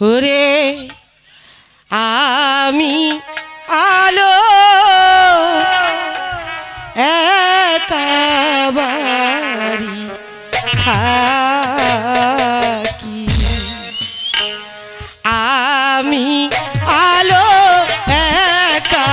ওরে আমি আলো একাবারি থাকি, আমি আলো একাবারি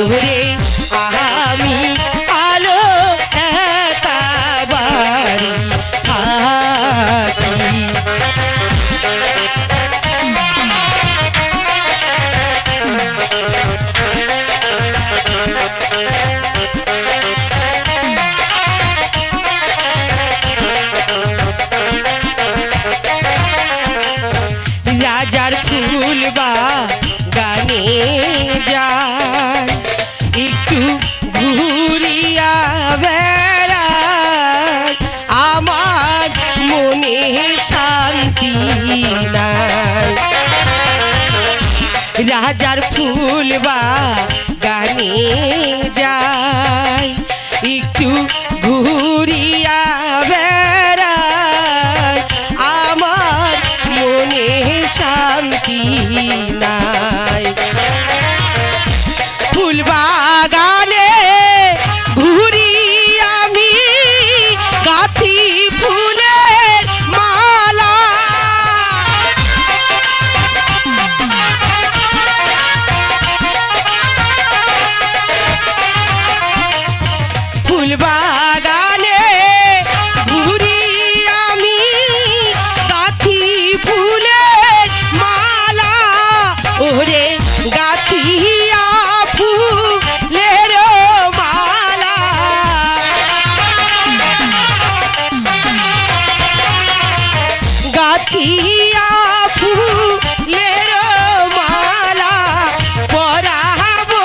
ওরে আমি আলো একাবারি থাকি। রাজার ফুল বা গানে যায়, একটু ঘুরিয়া বেড়ায়, আমার মনে শান্তি নাই। রাজার ফুল বা গানে যায়, একটু ঘুরিয়া বেড়ায়, আমার মনে শান্তি নাই। ফুল বাগানে ঘুরি আমি গাঁথি ফুলের মালা, ফুল বাগানে ঘুরি আমি গাঁথি ফুলের মালা, ওরে গাঁথিয়া ফুলের মালা, গাঁথিয়া ফুলের মালা, পরাবো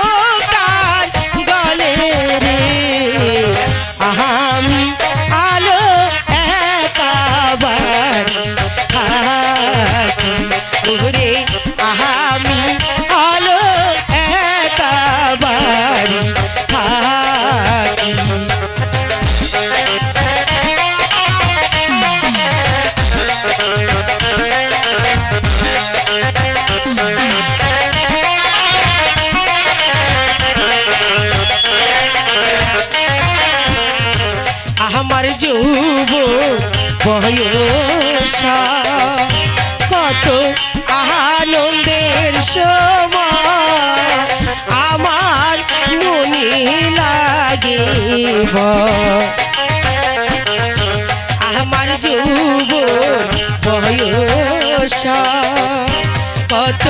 কার গলে রে, আমি আলো একাবারি থাকি, ওরে আমি আলো একাবারি থাকি। আমার যৌবন বয়স কত আনন্দের সময়, আমার মনে লাগে আমার যৌবন বয়স কত